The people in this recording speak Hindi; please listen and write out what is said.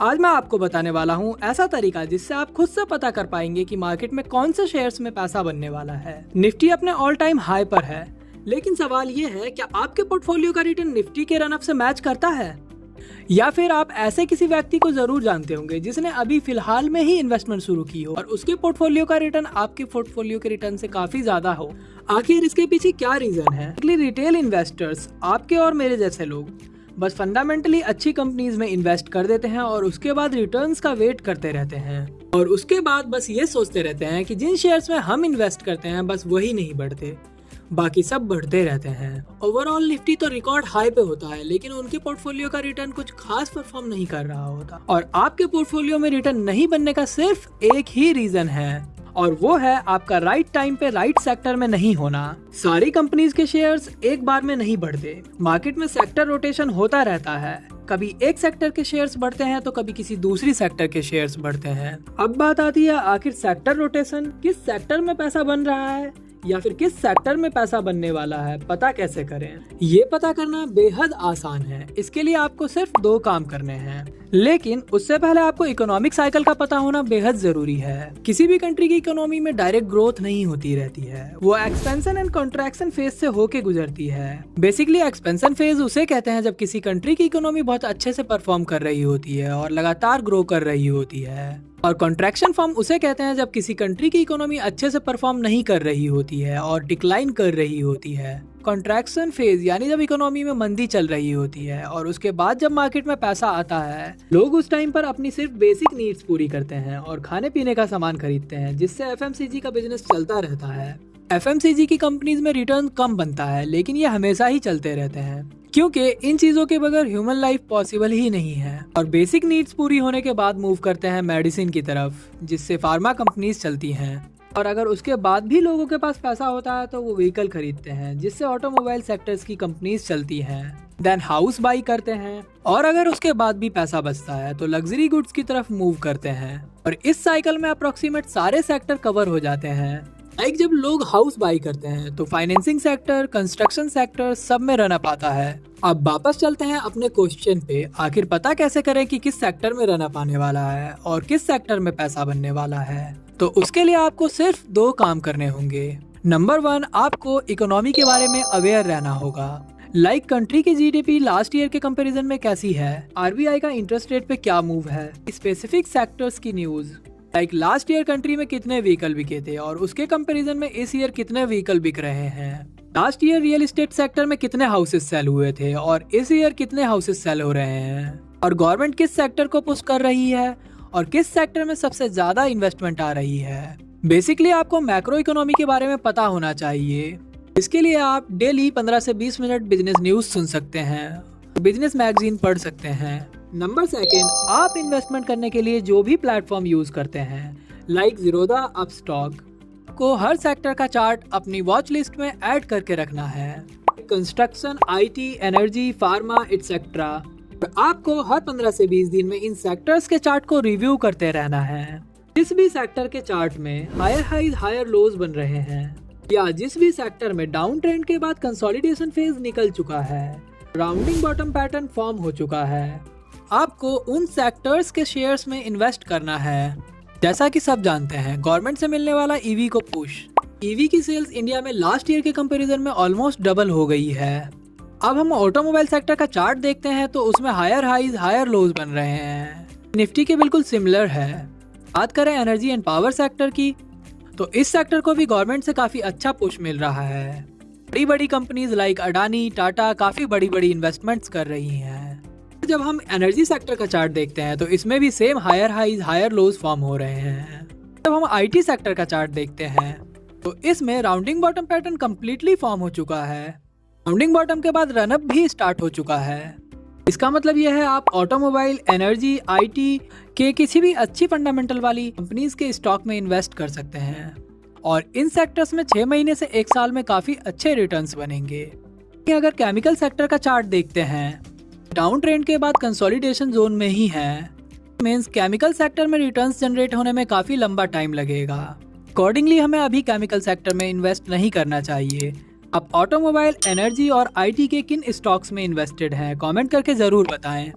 आज मैं आपको बताने वाला हूँ ऐसा तरीका जिससे आप खुद से पता कर पाएंगे कि मार्केट में कौन से शेयर्स में पैसा बनने वाला है। निफ्टी अपने ऑल टाइम हाई पर है, लेकिन सवाल ये है क्या आपके पोर्टफोलियो का रिटर्न निफ्टी के रन अप से मैच करता है? या फिर आप ऐसे किसी व्यक्ति को जरूर जानते होंगे जिसने अभी फिलहाल में ही इन्वेस्टमेंट शुरू की हो और उसके पोर्टफोलियो का रिटर्न आपके पोर्टफोलियो के रिटर्न से काफी ज्यादा हो। आखिर इसके पीछे क्या रीजन है? रिटेल इन्वेस्टर्स, आपके और मेरे जैसे लोग बस फंडामेंटली अच्छी कंपनीज में इन्वेस्ट कर देते हैं और उसके बाद रिटर्न्स का वेट करते रहते हैं और उसके बाद बस ये सोचते रहते हैं कि जिन शेयर्स में हम इन्वेस्ट करते हैं बस वही नहीं बढ़ते, बाकी सब बढ़ते रहते हैं। ओवरऑल निफ्टी तो रिकॉर्ड हाई पे होता है, लेकिन उनके पोर्टफोलियो का रिटर्न कुछ खास परफॉर्म नहीं कर रहा होता और आपके पोर्टफोलियो में रिटर्न नहीं बनने का सिर्फ एक ही रीजन है और वो है आपका राइट टाइम पे राइट सेक्टर में नहीं होना। सारी कंपनीज के शेयर्स एक बार में नहीं बढ़ते, मार्केट में सेक्टर रोटेशन होता रहता है। कभी एक सेक्टर के शेयर्स बढ़ते हैं तो कभी किसी दूसरी सेक्टर के शेयर्स बढ़ते हैं। अब बात आती है आखिर सेक्टर रोटेशन किस सेक्टर में पैसा बन रहा है या फिर किस सेक्टर में पैसा बनने वाला है, पता कैसे करें? ये पता करना बेहद आसान है। इसके लिए आपको सिर्फ 2 काम करने हैं, लेकिन उससे पहले आपको इकोनॉमिक साइकिल का पता होना बेहद जरूरी है। किसी भी कंट्री की इकोनॉमी में डायरेक्ट ग्रोथ नहीं होती रहती है, वो एक्सपेंशन एंड कॉन्ट्रैक्शन फेज से होके गुजरती है। बेसिकली एक्सपेंशन फेज उसे कहते हैं जब किसी कंट्री की इकोनॉमी बहुत अच्छे से परफॉर्म कर रही होती है और लगातार ग्रो कर रही होती है, और कॉन्ट्रैक्शन फॉर्म उसे कहते हैं जब किसी कंट्री की इकोनॉमी अच्छे से परफॉर्म नहीं कर रही होती है और डिक्लाइन कर रही होती है। कॉन्ट्रैक्शन फेज यानी जब इकोनॉमी में मंदी चल रही होती है और उसके बाद जब मार्केट में पैसा आता है, लोग उस टाइम पर अपनी सिर्फ बेसिक नीड्स पूरी करते हैं और खाने पीने का सामान खरीदते हैं, जिससे एफएमसीजी का बिजनेस चलता रहता है। एफएमसीजी की कंपनीज में रिटर्न कम बनता है, लेकिन ये हमेशा ही चलते रहते हैं क्योंकि इन चीजों के बगैर ह्यूमन लाइफ पॉसिबल ही नहीं है। और बेसिक नीड्स पूरी होने के बाद मूव करते हैं मेडिसिन की तरफ, जिससे फार्मा कंपनीज चलती हैं। और अगर उसके बाद भी लोगों के पास पैसा होता है तो वो व्हीकल खरीदते हैं, जिससे ऑटोमोबाइल सेक्टर्स की कंपनीज चलती हैं। देन हाउस बाई करते हैं और अगर उसके बाद भी पैसा बचता है तो लग्जरी गुड्स की तरफ मूव करते हैं और इस साइकिल में अप्रोक्सीमेट सारे सेक्टर कवर हो जाते हैं। लाइक जब लोग हाउस बाई करते हैं तो फाइनेंसिंग सेक्टर, कंस्ट्रक्शन सेक्टर सब में रन अप आता है। अब वापस चलते हैं अपने क्वेश्चन पे, आखिर पता कैसे करें कि किस सेक्टर में रन अप आने वाला है और किस सेक्टर में पैसा बनने वाला है? तो उसके लिए आपको सिर्फ 2 काम करने होंगे। नंबर 1, आपको इकोनॉमी के बारे में अवेयर रहना होगा। लाइक कंट्री की जीडीपी लास्ट ईयर के कंपैरिजन में कैसी है, आरबीआई का इंटरेस्ट रेट पे क्या मूव है, स्पेसिफिक सेक्टर्स की news, like last year country में कितने व्हीकल बिके थे और उसके कंपैरिजन में इस ईयर कितने व्हीकल बिक रहे हैं। Last year real estate sector में कितने हाउसेस सेल हुए थे और इस ईयर कितने हाउसेस सेल हो रहे हैं। और गवर्नमेंट किस सेक्टर को पुश कर रही है और किस सेक्टर में सबसे ज्यादा इन्वेस्टमेंट आ रही है। बेसिकली आपको मैक्रो इकोनॉमी के बारे में पता होना चाहिए। इसके लिए आप डेली 15 से 20 मिनट बिजनेस न्यूज सुन सकते हैं, बिजनेस मैगजीन पढ़ सकते हैं। नंबर 2, आप इन्वेस्टमेंट करने के लिए जो भी प्लेटफॉर्म यूज करते हैं, लाइक ज़ीरोधा, अपस्टॉक, को हर सेक्टर का चार्ट अपनी वॉच लिस्ट में ऐड करके रखना है। Construction, IT, energy, pharma etcetera. आपको हर 15 से 20 दिन में इन सेक्टर्स के चार्ट को रिव्यू करते रहना है। जिस भी सेक्टर के चार्ट में हायर हाइज हायर लोज बन रहे हैं या जिस भी सेक्टर में डाउन ट्रेंड के बाद कंसोलिडेशन फेज निकल चुका है, राउंडिंग बॉटम पैटर्न फॉर्म हो चुका है, आपको उन सेक्टर्स के शेयर्स में इन्वेस्ट करना है। जैसा कि सब जानते हैं, गवर्नमेंट से मिलने वाला ईवी को पुश, ईवी की सेल्स इंडिया में लास्ट ईयर के कंपैरिजन में ऑलमोस्ट डबल हो गई है। अब हम ऑटोमोबाइल सेक्टर का चार्ट देखते हैं तो उसमें हायर हाइज हायर लोज बन रहे हैं, निफ्टी के बिल्कुल सिमिलर है। बात करें एनर्जी एंड पावर सेक्टर की तो इस सेक्टर को भी गवर्नमेंट से काफी अच्छा पुश मिल रहा है। बड़ी बड़ी कंपनीज लाइक अडानी, टाटा काफी बड़ी बड़ी इन्वेस्टमेंट्स कर रही हैं। जब हम एनर्जी सेक्टर का चार्ट देखते हैं तो इसमें भी same higher highs higher lows form हो रहे हैं। जब हम आईटी सेक्टर का चार्ट देखते हैं तो इसमें rounding bottom pattern completely form हो चुका है। राउंडिंग बॉटम के बाद रनअप भी स्टार्ट हो चुका है। इसका मतलब यह है आप ऑटोमोबाइल, एनर्जी, आईटी के किसी भी अच्छी फंडामेंटल वाली कंपनीज के स्टॉक में इन्वेस्ट कर सकते हैं और इन सेक्टर्स में 6 महीने से 1 साल में काफी अच्छे रिटर्न्स बनेंगे। अगर केमिकल सेक्टर का चार्ट देखते हैं, डाउन ट्रेंड के बाद कंसोलिडेशन जोन में ही है, मींस केमिकल सेक्टर में रिटर्न्स जनरेट होने में काफी लंबा टाइम लगेगा। अकॉर्डिंगली हमें अभी केमिकल सेक्टर में इन्वेस्ट नहीं करना चाहिए। आप ऑटोमोबाइल, एनर्जी और आईटी के किन स्टॉक्स में इन्वेस्टेड हैं, कमेंट करके जरूर बताएं।